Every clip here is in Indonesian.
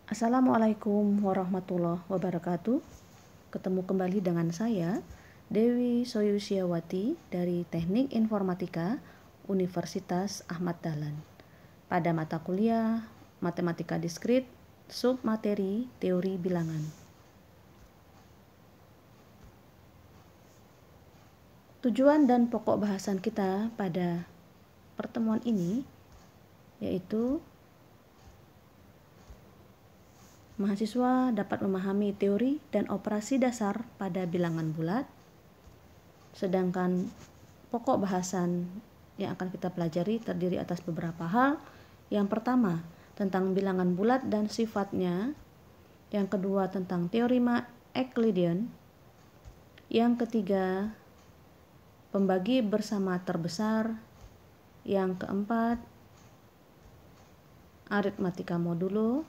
Assalamualaikum warahmatullahi wabarakatuh. Ketemu kembali dengan saya, Dewi Soyusiawati dari Teknik Informatika Universitas Ahmad Dahlan. Pada mata kuliah Matematika Diskrit, submateri Teori Bilangan. Tujuan dan pokok bahasan kita pada pertemuan ini yaitu mahasiswa dapat memahami teori dan operasi dasar pada bilangan bulat, sedangkan pokok bahasan yang akan kita pelajari terdiri atas beberapa hal. Yang pertama, tentang bilangan bulat dan sifatnya. Yang kedua, tentang teorema Euclidean. Yang ketiga, pembagi bersama terbesar. Yang keempat, aritmatika modulo.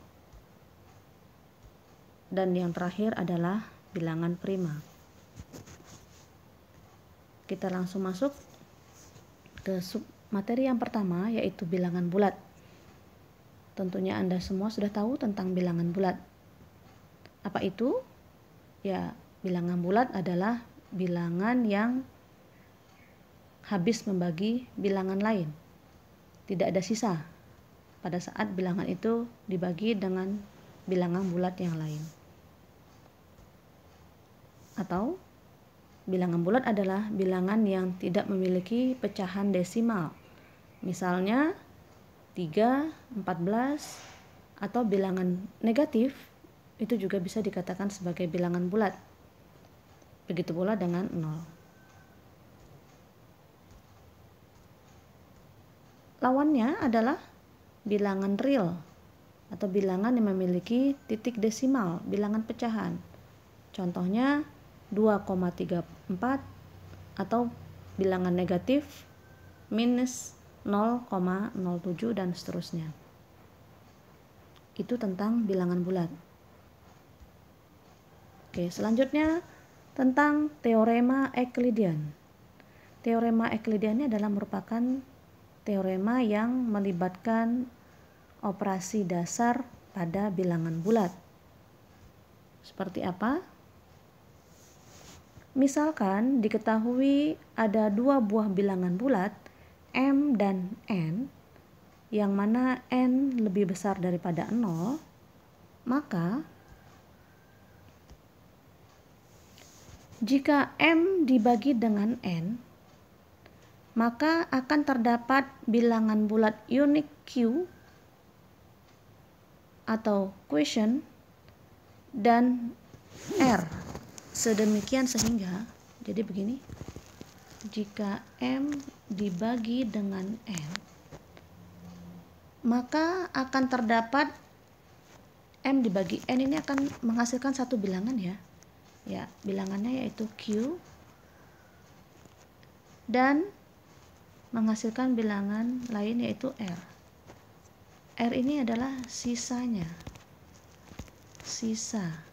Dan yang terakhir adalah bilangan prima. Kita langsung masuk ke submateri yang pertama, yaitu bilangan bulat. Tentunya Anda semua sudah tahu tentang bilangan bulat. Apa itu? Ya, bilangan bulat adalah bilangan yang habis membagi bilangan lain. Tidak ada sisa pada saat bilangan itu dibagi dengan bilangan bulat yang lain. Atau bilangan bulat adalah bilangan yang tidak memiliki pecahan desimal. Misalnya 3, 14, atau bilangan negatif itu juga bisa dikatakan sebagai bilangan bulat. Begitu pula dengan 0. Lawannya adalah bilangan real atau bilangan yang memiliki titik desimal, bilangan pecahan. Contohnya 2,34 atau bilangan negatif minus 0,07 dan seterusnya. Itu tentang bilangan bulat. Oke, selanjutnya tentang teorema Euclidean. Teorema Euclidean ini adalah merupakan teorema yang melibatkan operasi dasar pada bilangan bulat. Seperti apa? Misalkan diketahui ada dua buah bilangan bulat, M dan N, yang mana N lebih besar daripada 0, maka jika M dibagi dengan N, maka akan terdapat bilangan bulat unik Q atau quotient dan R. Sedemikian sehingga, jadi begini, jika M dibagi dengan N, maka akan terdapat M dibagi N ini akan menghasilkan satu bilangan ya. Ya, bilangannya yaitu Q dan menghasilkan bilangan lain yaitu R. R ini adalah sisanya. Sisa.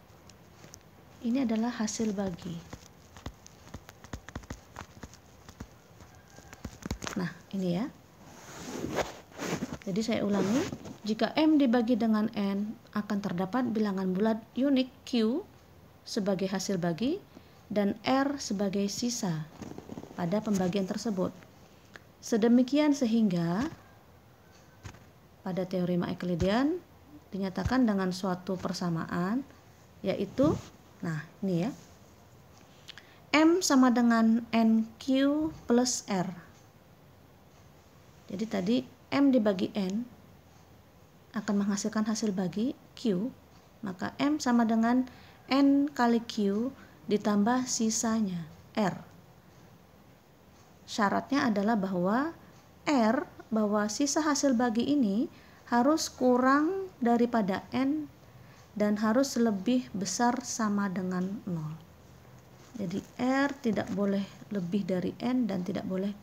Ini adalah hasil bagi. Nah, ini ya. Jadi saya ulangi, jika M dibagi dengan N akan terdapat bilangan bulat unik Q sebagai hasil bagi dan R sebagai sisa pada pembagian tersebut. Sedemikian sehingga pada teorema Euclidean dinyatakan dengan suatu persamaan, yaitu nah ini ya, M sama dengan NQ plus R. Jadi tadi M dibagi N akan menghasilkan hasil bagi Q, maka M sama dengan N kali Q ditambah sisanya R. Syaratnya adalah bahwa bahwa sisa hasil bagi ini harus kurang daripada N dan harus lebih besar sama dengan 0. Jadi R tidak boleh lebih dari N dan tidak boleh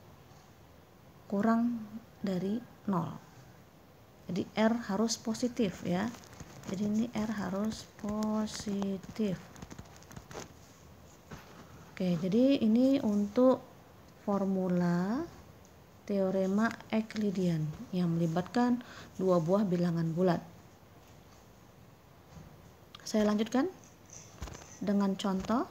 kurang dari 0. Jadi R harus positif ya. Jadi ini R harus positif. Oke, jadi ini untuk formula teorema Euclidean yang melibatkan dua buah bilangan bulat. Saya lanjutkan dengan contoh.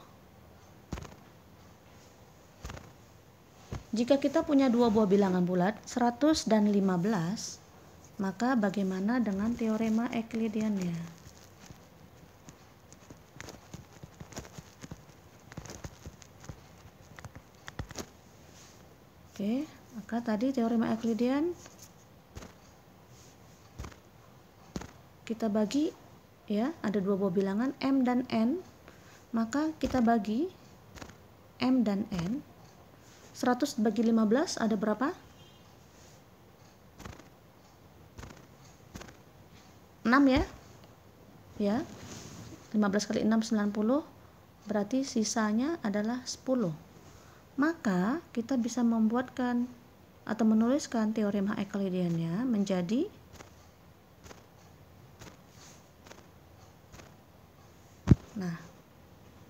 Jika kita punya dua buah bilangan bulat 100 dan 15, maka bagaimana dengan teorema Euclideannya? Oke, maka tadi teorema Euclidean kita bagi ya, ada dua buah bilangan M dan N, maka kita bagi M dan N. 100 bagi 15 ada berapa? 6 ya? Ya. 15 kali 6 90, berarti sisanya adalah 10. Maka kita bisa membuatkan atau menuliskan teorema Euclideannya menjadi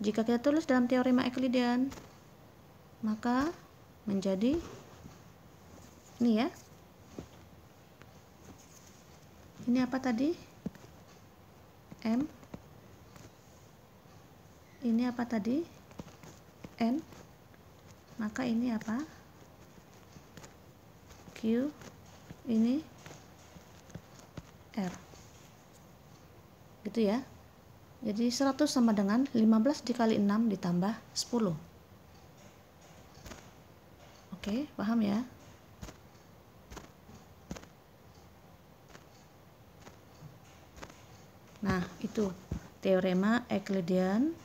jika kita tulis dalam teorema Euclidean, maka menjadi ini ya. Ini apa tadi? M. Ini apa tadi? N. Maka ini apa? Q. Ini R. Gitu ya. Jadi 100 sama dengan 15 dikali 6 ditambah 10. Oke, paham ya? Nah, itu teorema Euclidean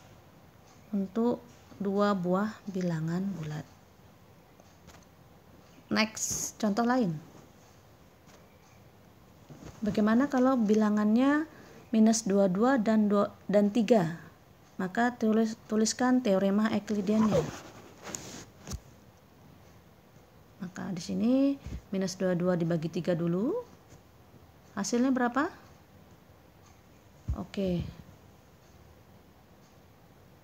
untuk dua buah bilangan bulat. Next, contoh lain. Bagaimana kalau bilangannya minus 22 dan 3? Maka tuliskan teorema Euclideannya. Maka di sini minus 22 dibagi 3 dulu. Hasilnya berapa? Oke.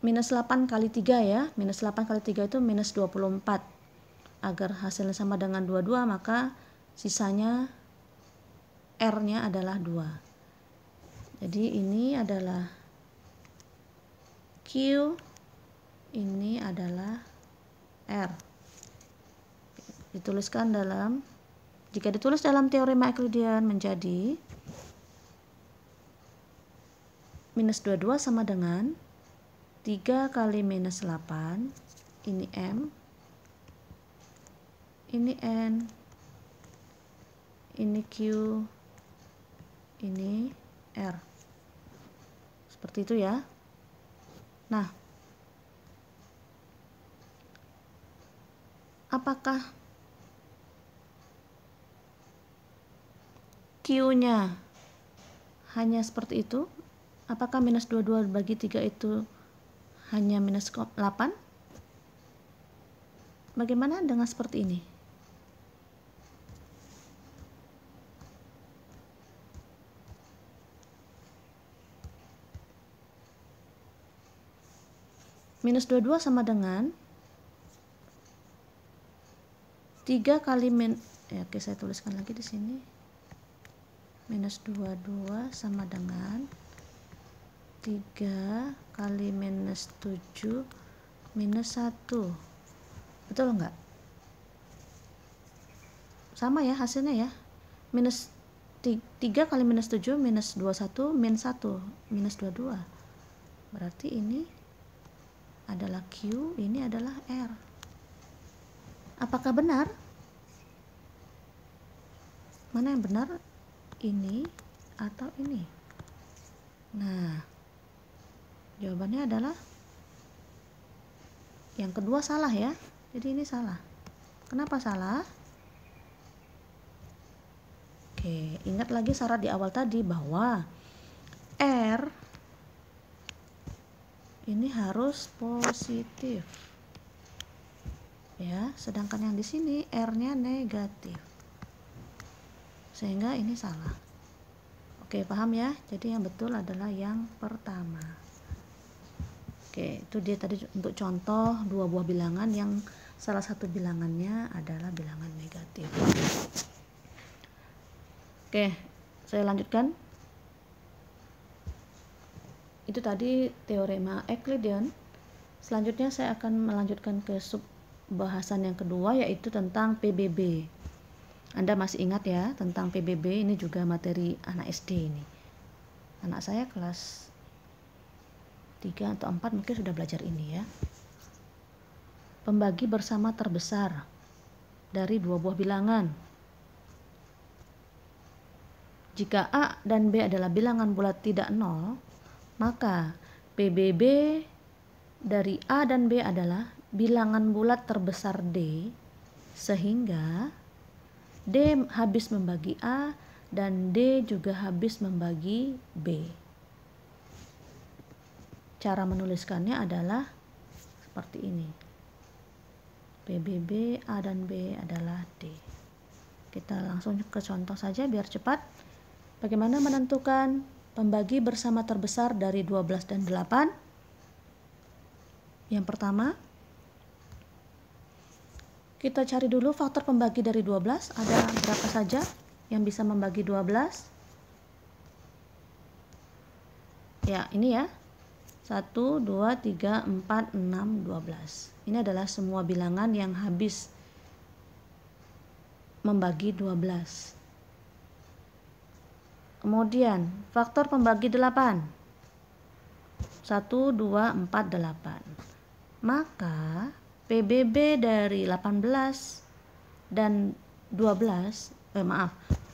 Minus 8 kali 3 ya. Minus 8 kali 3 itu minus 24. Agar hasilnya sama dengan 22, maka sisanya R-nya adalah 2. Jadi ini adalah Q, ini adalah R. Dituliskan dalam, jika ditulis dalam teorema Euclidean menjadi minus 22 sama dengan 3 kali minus 8, ini M, ini N, ini Q, ini R. Seperti itu ya. Nah, apakah Q-nya hanya seperti itu? Apakah minus 22 bagi 3 itu hanya minus 8? Bagaimana dengan seperti ini? Minus 22 sama dengan 3 kali oke, saya tuliskan lagi di sini. Minus 22 sama dengan 3 kali minus 7 minus 1. Betul enggak? Sama ya hasilnya ya. Minus 3 kali minus 7 minus 21 min 1 minus 22. Berarti ini adalah Q, ini adalah R. Apakah benar? Mana yang benar? Ini atau ini? Nah, jawabannya adalah yang kedua salah ya. Jadi ini salah. Kenapa salah? Oke, ingat lagi syarat di awal tadi bahwa R ini harus positif. Ya, sedangkan yang di sini R-nya negatif. Sehingga ini salah. Oke, paham ya? Jadi yang betul adalah yang pertama. Oke, itu dia tadi untuk contoh dua buah bilangan yang salah satu bilangannya adalah bilangan negatif. Oke, saya lanjutkan. Itu tadi teorema Euclidean. Selanjutnya saya akan melanjutkan ke sub bahasan yang kedua, yaitu tentang PBB. Anda masih ingat ya tentang PBB? Ini juga materi anak SD ini. Anak saya kelas 3 atau 4 mungkin sudah belajar ini ya. Pembagi bersama terbesar dari dua buah bilangan. Jika A dan B adalah bilangan bulat tidak nol, maka PBB dari A dan B adalah bilangan bulat terbesar D, sehingga D habis membagi A dan D juga habis membagi B. Cara menuliskannya adalah seperti ini. PBB A dan B adalah D. Kita langsung ke contoh saja biar cepat. Bagaimana menentukan pembagi bersama terbesar dari 12 dan 8? Yang pertama, kita cari dulu faktor pembagi dari 12. Ada berapa saja yang bisa membagi 12? Ya, ini ya. 1, 2, 3, 4, 6, 12. Ini adalah semua bilangan yang habis membagi 12. Kemudian, faktor pembagi 8. 1, 2, 4, 8. Maka PBB dari 18 dan 12,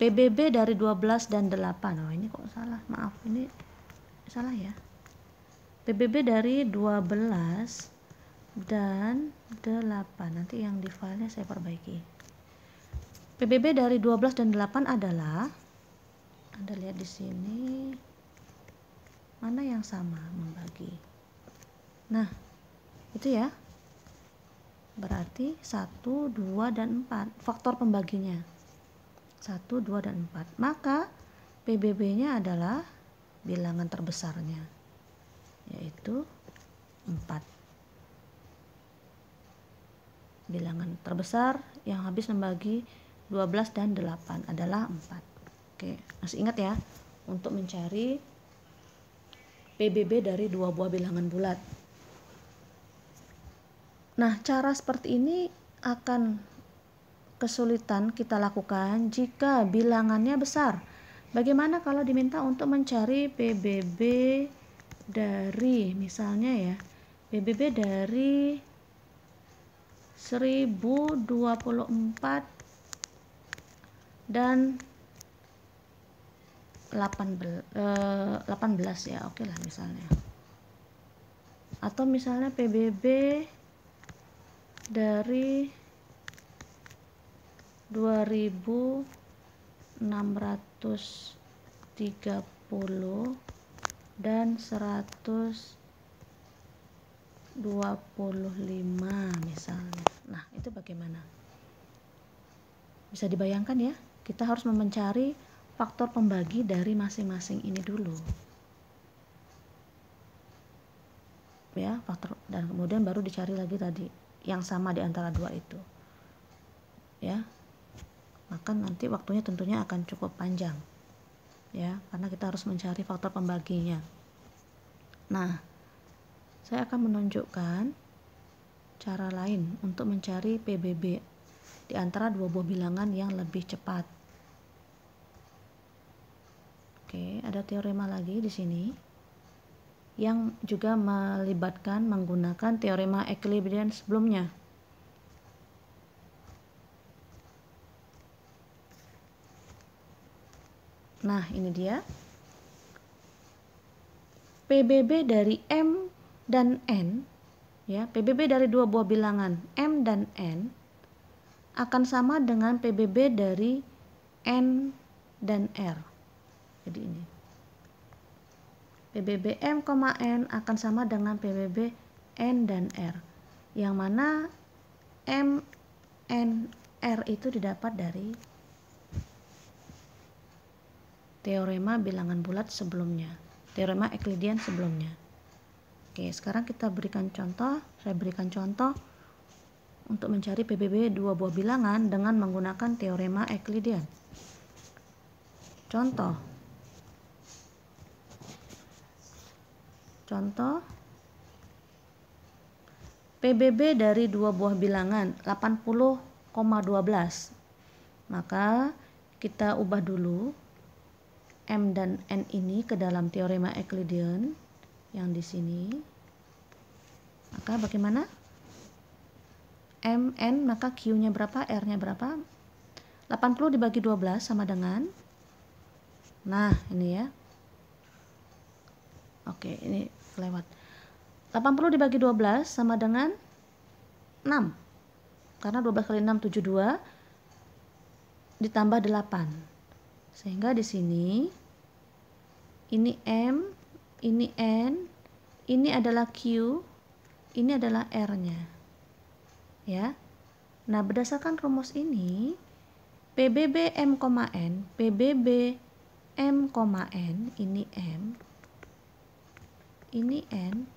PBB dari 12 dan 8. Oh, ini kok salah, maaf, ini salah ya. PBB dari 12 dan 8. Nanti yang di filenya saya perbaiki. PBB dari 12 dan 8 adalah, Anda lihat di sini, mana yang sama membagi. Nah, itu ya. Berarti 1, 2, dan 4 faktor pembaginya. 1, 2, dan 4. Maka PBB-nya adalah bilangan terbesarnya, yaitu 4. Bilangan terbesar yang habis membagi 12 dan 8 adalah 4. Oke, masih ingat ya untuk mencari PBB dari dua buah bilangan bulat. Nah, cara seperti ini akan kesulitan kita lakukan jika bilangannya besar. Bagaimana kalau diminta untuk mencari PBB dari, misalnya ya, PBB dari 1024 dan 18 ya, oke lah misalnya. Atau misalnya PBB dari 2630 dan 125 misalnya. Nah, itu bagaimana? Bisa dibayangkan ya, kita harus mencari faktor pembagi dari masing-masing ini dulu. Ya, faktor, dan kemudian baru dicari lagi tadi yang sama di antara dua itu. Ya. Maka nanti waktunya tentunya akan cukup panjang. Ya, karena kita harus mencari faktor pembaginya. Nah, saya akan menunjukkan cara lain untuk mencari PBB di antara dua buah bilangan yang lebih cepat. Oke, ada teorema lagi di sini yang juga melibatkan menggunakan teorema Euclidean sebelumnya. Nah, ini dia. PBB dari M dan N, ya, PBB dari dua buah bilangan M dan N akan sama dengan PBB dari N dan R. Jadi ini. PBB M, N akan sama dengan PBB N dan R. Yang mana M, N, R itu didapat dari teorema bilangan bulat sebelumnya, teorema Euclidean sebelumnya. Oke, sekarang kita berikan contoh, saya berikan contoh untuk mencari PBB dua buah bilangan dengan menggunakan teorema Euclidean. Contoh. Contoh, PBB dari dua buah bilangan 80,12. Maka kita ubah dulu M dan N ini ke dalam teorema Euclidean yang di sini. Maka bagaimana? M, N, maka Q-nya berapa? R-nya berapa? 80 dibagi 12 sama dengan, nah ini ya. Oke, ini kelewat. 80 dibagi 12 sama dengan 6. Karena 12 kali 6 72 ditambah 8. Sehingga di sini ini M, ini N, ini adalah Q, ini adalah R-nya. Ya. Nah, berdasarkan rumus ini, PBB M, N, PBB M, N, ini M, ini N,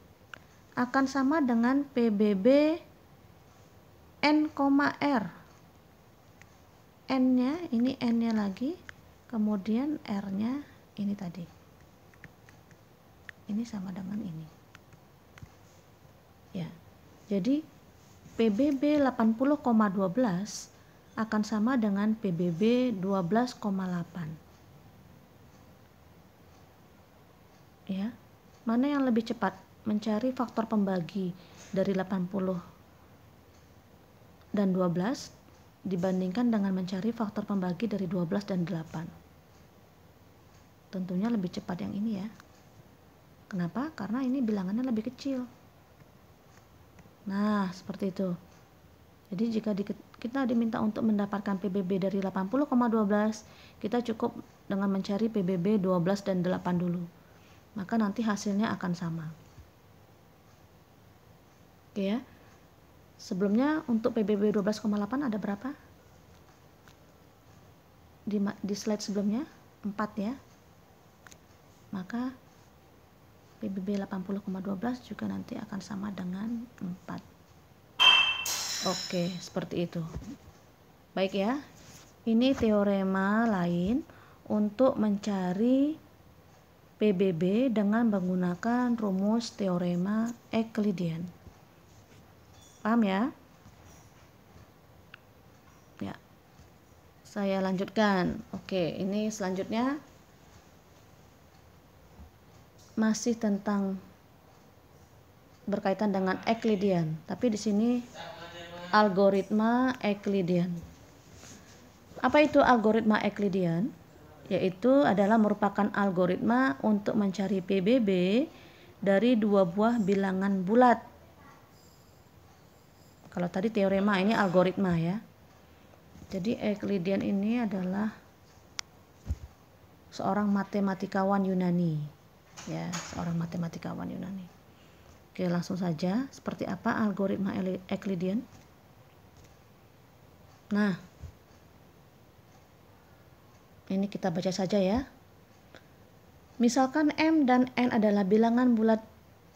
akan sama dengan PBB N, R. N-nya, ini N-nya lagi, kemudian R-nya ini tadi. Ini sama dengan ini. Ya. Jadi PBB 80,12 akan sama dengan PBB 12,8. Ya. Mana yang lebih cepat mencari faktor pembagi dari 80 dan 12 dibandingkan dengan mencari faktor pembagi dari 12 dan 8? Tentunya lebih cepat yang ini ya. Kenapa? Karena ini bilangannya lebih kecil. Nah, seperti itu. Jadi jika kita diminta untuk mendapatkan PBB dari 80,12, kita cukup dengan mencari PBB 12 dan 8 dulu. Maka nanti hasilnya akan sama. Oke ya. Sebelumnya untuk PBB 12,8 ada berapa? Di slide sebelumnya 4 ya. Maka PBB 80,12 juga nanti akan sama dengan 4. Oke, seperti itu. Baik ya. Ini teorema lain untuk mencari PBB dengan menggunakan rumus teorema Euclidean. Paham ya? Ya. Saya lanjutkan. Oke, ini selanjutnya masih tentang berkaitan dengan Euclidean, tapi di sini algoritma Euclidean. Apa itu algoritma Euclidean? Yaitu adalah merupakan algoritma untuk mencari PBB dari dua buah bilangan bulat. Kalau tadi teorema, ini algoritma ya. Jadi Euclidean ini adalah seorang matematikawan Yunani. Ya, seorang matematikawan Yunani. Oke, langsung saja. Seperti apa algoritma Euclidean? Nah, ini kita baca saja ya. Misalkan M dan N adalah bilangan bulat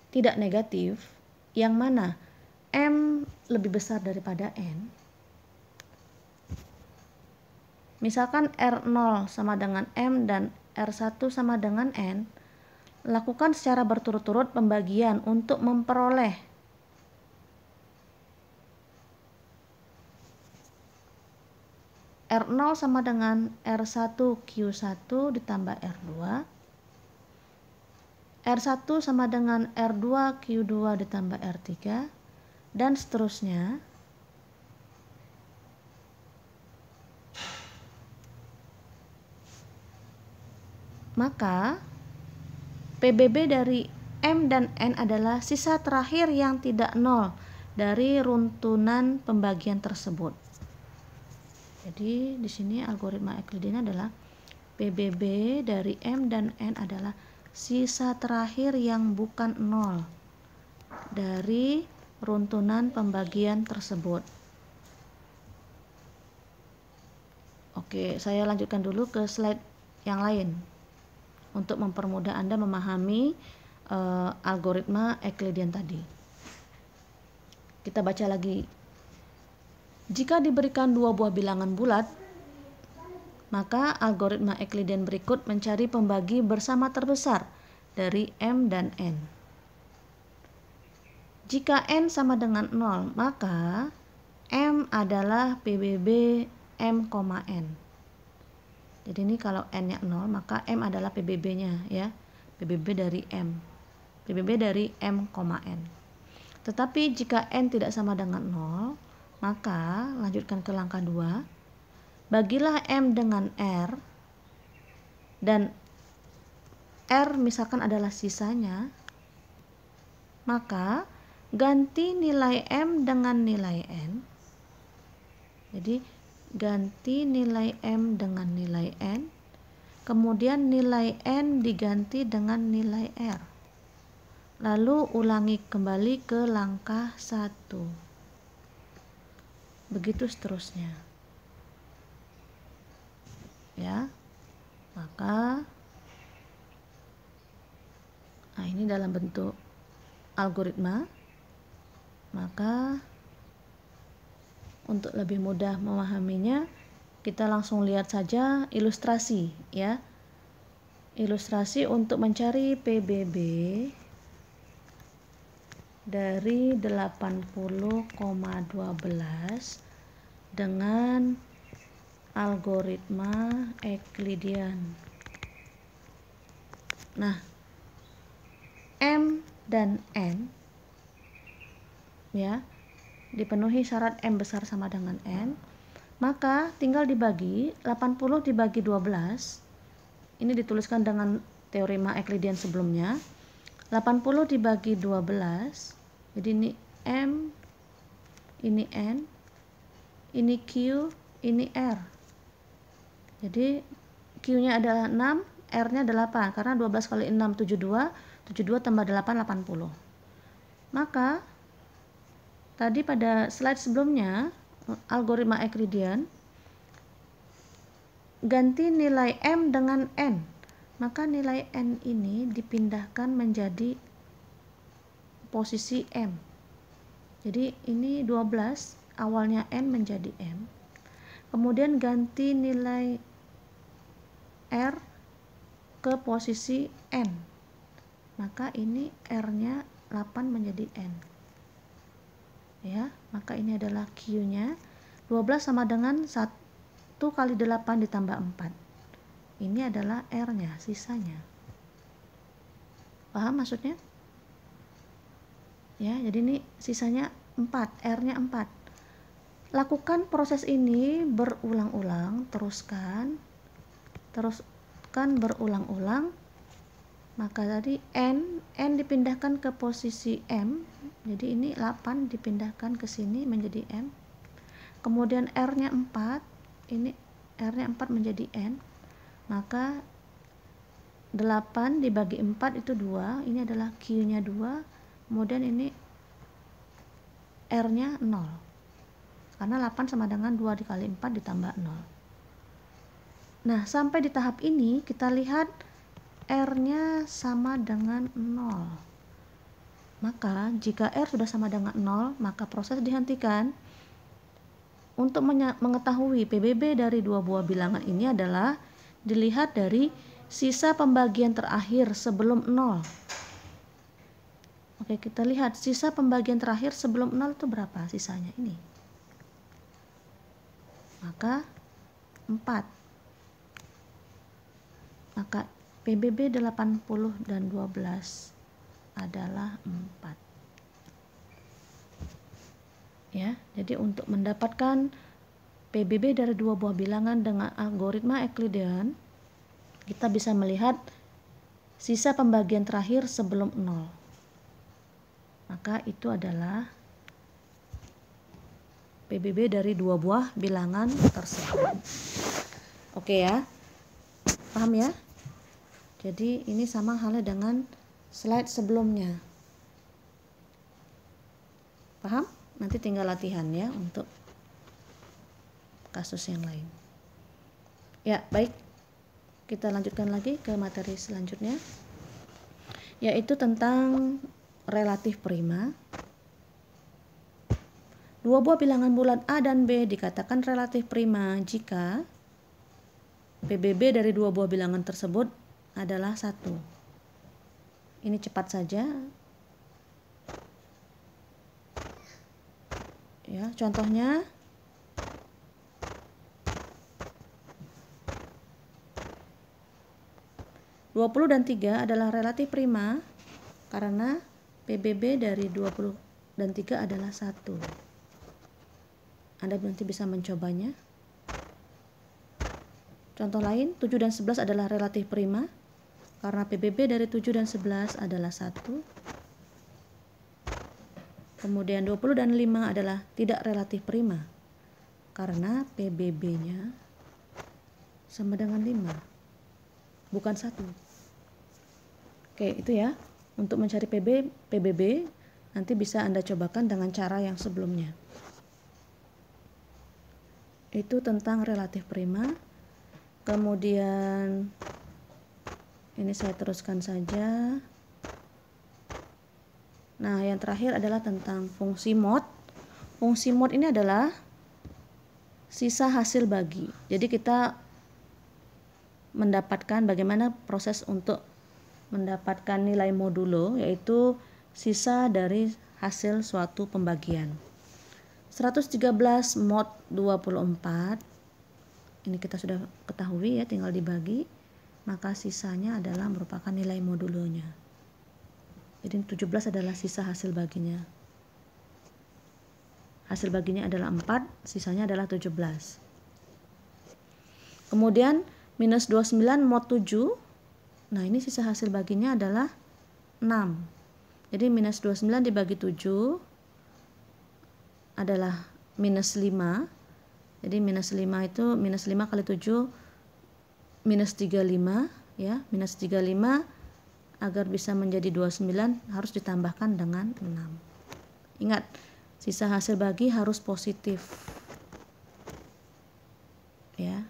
tidak negatif, yang mana M lebih besar daripada N. Misalkan R0 sama dengan M dan R1 sama dengan N, lakukan secara berturut-turut pembagian untuk memperoleh R0 sama dengan R1Q1 ditambah R2, R1 sama dengan R2Q2 ditambah R3, dan seterusnya. Maka PBB dari M dan N adalah sisa terakhir yang tidak nol dari runtunan pembagian tersebut. Jadi di sini algoritma Euclidean adalah PBB dari M dan N adalah sisa terakhir yang bukan nol dari runtunan pembagian tersebut. Oke, saya lanjutkan dulu ke slide yang lain untuk mempermudah Anda memahami algoritma Euclidean tadi. Kita baca lagi. Jika diberikan dua buah bilangan bulat, maka algoritma Euclidean berikut mencari pembagi bersama terbesar dari M dan N. Jika n sama dengan 0, maka M adalah PBB M, N. Jadi ini kalau n-nya 0, maka M adalah PBB-nya ya. PBB dari M. PBB dari M, N. Tetapi jika n tidak sama dengan 0, maka lanjutkan ke langkah 2. Bagilah M dengan R, dan R misalkan adalah sisanya, maka ganti nilai M dengan nilai N. Jadi ganti nilai M dengan nilai N, kemudian nilai N diganti dengan nilai R. Lalu ulangi kembali ke langkah 1. Begitu seterusnya. Ya. Maka ini dalam bentuk algoritma. Maka untuk lebih mudah memahaminya, kita langsung lihat saja ilustrasi ya. Ilustrasi untuk mencari PBB dari 80,12 dengan algoritma Euclidean. Nah, M dan N ya dipenuhi syarat M besar sama dengan N, maka tinggal dibagi. 80 dibagi 12, ini dituliskan dengan teorema Euclidean sebelumnya. 80 dibagi 12, jadi ini M, ini N, ini Q, ini R. Jadi Q-nya adalah 6, R-nya 8, karena 12 kali 6 72, 72 tambah 8 80. Maka tadi pada slide sebelumnya, algoritma Euclidean, ganti nilai M dengan N. Maka nilai N ini dipindahkan menjadi posisi M. Jadi ini 12, awalnya N menjadi M. Kemudian ganti nilai R ke posisi N. Maka ini R-nya 8 menjadi N. Ya, maka ini adalah Q-nya. 12 sama dengan 1 kali 8 ditambah 4. Ini adalah R-nya, sisanya. Paham maksudnya? Ya, jadi ini sisanya 4, R-nya 4. Lakukan proses ini berulang-ulang, teruskan berulang-ulang. Maka tadi N dipindahkan ke posisi M, jadi ini 8 dipindahkan ke sini menjadi M. Kemudian R-nya 4, ini R-nya 4 menjadi N. Maka 8 dibagi 4 itu 2, ini adalah Q-nya 2. Kemudian ini R-nya 0. Karena 8 sama dengan 2 dikali 4 ditambah 0. Nah, sampai di tahap ini kita lihat R-nya sama dengan 0. Maka jika R sudah sama dengan 0, maka proses dihentikan. Untuk mengetahui PBB dari dua buah bilangan ini adalah dilihat dari sisa pembagian terakhir sebelum 0. Oke, kita lihat sisa pembagian terakhir sebelum 0 itu berapa sisanya ini. Maka 4. Maka PBB 80 dan 12 adalah 4. Ya, jadi untuk mendapatkan PBB dari dua buah bilangan dengan algoritma Euclidean, kita bisa melihat sisa pembagian terakhir sebelum 0. Maka itu adalah PBB dari dua buah bilangan tersebut. Oke ya, paham ya? Jadi ini sama halnya dengan slide sebelumnya. Paham? Nanti tinggal latihan ya untuk kasus yang lain. Ya, baik. Kita lanjutkan lagi ke materi selanjutnya, yaitu tentang relatif prima. Dua buah bilangan bulat A dan B dikatakan relatif prima jika PBB dari dua buah bilangan tersebut adalah 1. Ini cepat saja. Ya, contohnya (20 dan 3 adalah relatif prima karena PBB dari 20 dan 3 adalah 1. Anda nanti bisa mencobanya. Contoh lain, 7 dan 11 adalah relatif prima karena PBB dari 7 dan 11 adalah 1. Kemudian 20 dan 5 adalah tidak relatif prima karena PBB-nya sama dengan 5, bukan 1. Oke, itu ya. Untuk mencari PBB nanti bisa Anda cobakan dengan cara yang sebelumnya. Itu tentang relatif prima. Kemudian ini saya teruskan saja. Nah, yang terakhir adalah tentang fungsi mod. Fungsi mod ini adalah sisa hasil bagi. Jadi kita mendapatkan bagaimana proses untuk mendapatkan nilai modulo, yaitu sisa dari hasil suatu pembagian. 113 mod 24, ini kita sudah ketahui ya, tinggal dibagi, maka sisanya adalah merupakan nilai modulonya. Jadi 17 adalah sisa hasil baginya. Hasil baginya adalah 4, sisanya adalah 17. Kemudian minus 29 mod 7, nah ini sisa hasil baginya adalah 6. Jadi minus 29 dibagi 7 adalah minus 5. Jadi minus 5 itu minus 5 kali 7 minus 35 ya. Minus 35 agar bisa menjadi 29 harus ditambahkan dengan 6. Ingat, sisa hasil bagi harus positif. Ya.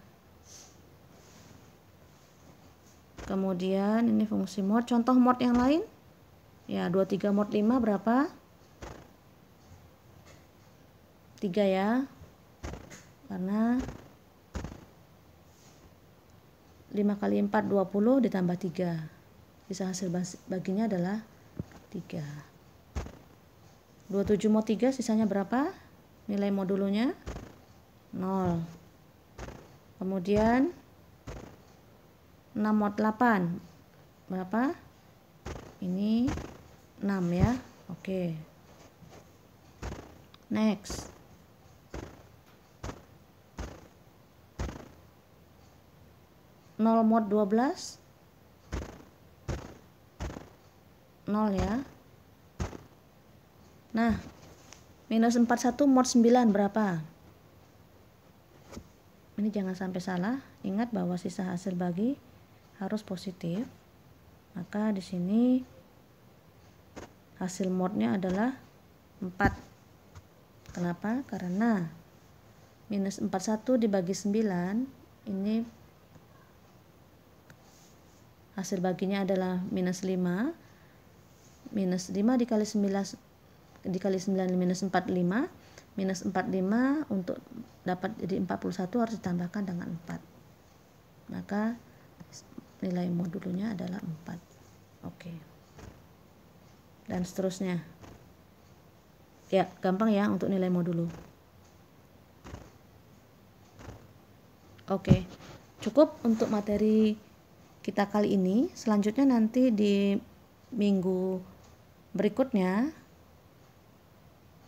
Kemudian ini fungsi mod, contoh mod yang lain. Ya, 23 mod 5 berapa? 3 ya. Karena 5 kali 4 20 ditambah 3. Sisa hasil baginya adalah 3. 27 mod 3 sisanya berapa? Nilai modulonya 0. Kemudian 6 mod 8 berapa? Ini 6 ya. Oke. Next. Nol mod 12 0 ya. Nah, minus 41 mod 9 berapa? Ini jangan sampai salah. Ingat bahwa sisa hasil bagi harus positif. Maka di sini hasil modnya adalah 4. Kenapa? Karena minus 41 dibagi 9 ini hasil baginya adalah minus 5. Minus 5 dikali 9 minus 45. Minus 45 untuk dapat jadi 41 harus ditambahkan dengan 4. Maka nilai modulonya adalah 4. Oke. Dan seterusnya. Ya, gampang ya untuk nilai modulo. Oke. Cukup untuk materi kita kali ini. Selanjutnya nanti di minggu berikutnya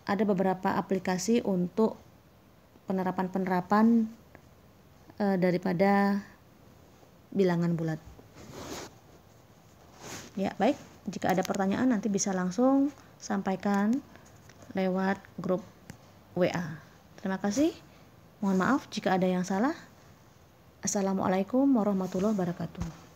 ada beberapa aplikasi untuk penerapan-penerapan daripada bilangan bulat. Ya, baik. Jika ada pertanyaan nanti bisa langsung sampaikan lewat grup WA. Terima kasih. Mohon maaf jika ada yang salah. Assalamualaikum warahmatullahi wabarakatuh.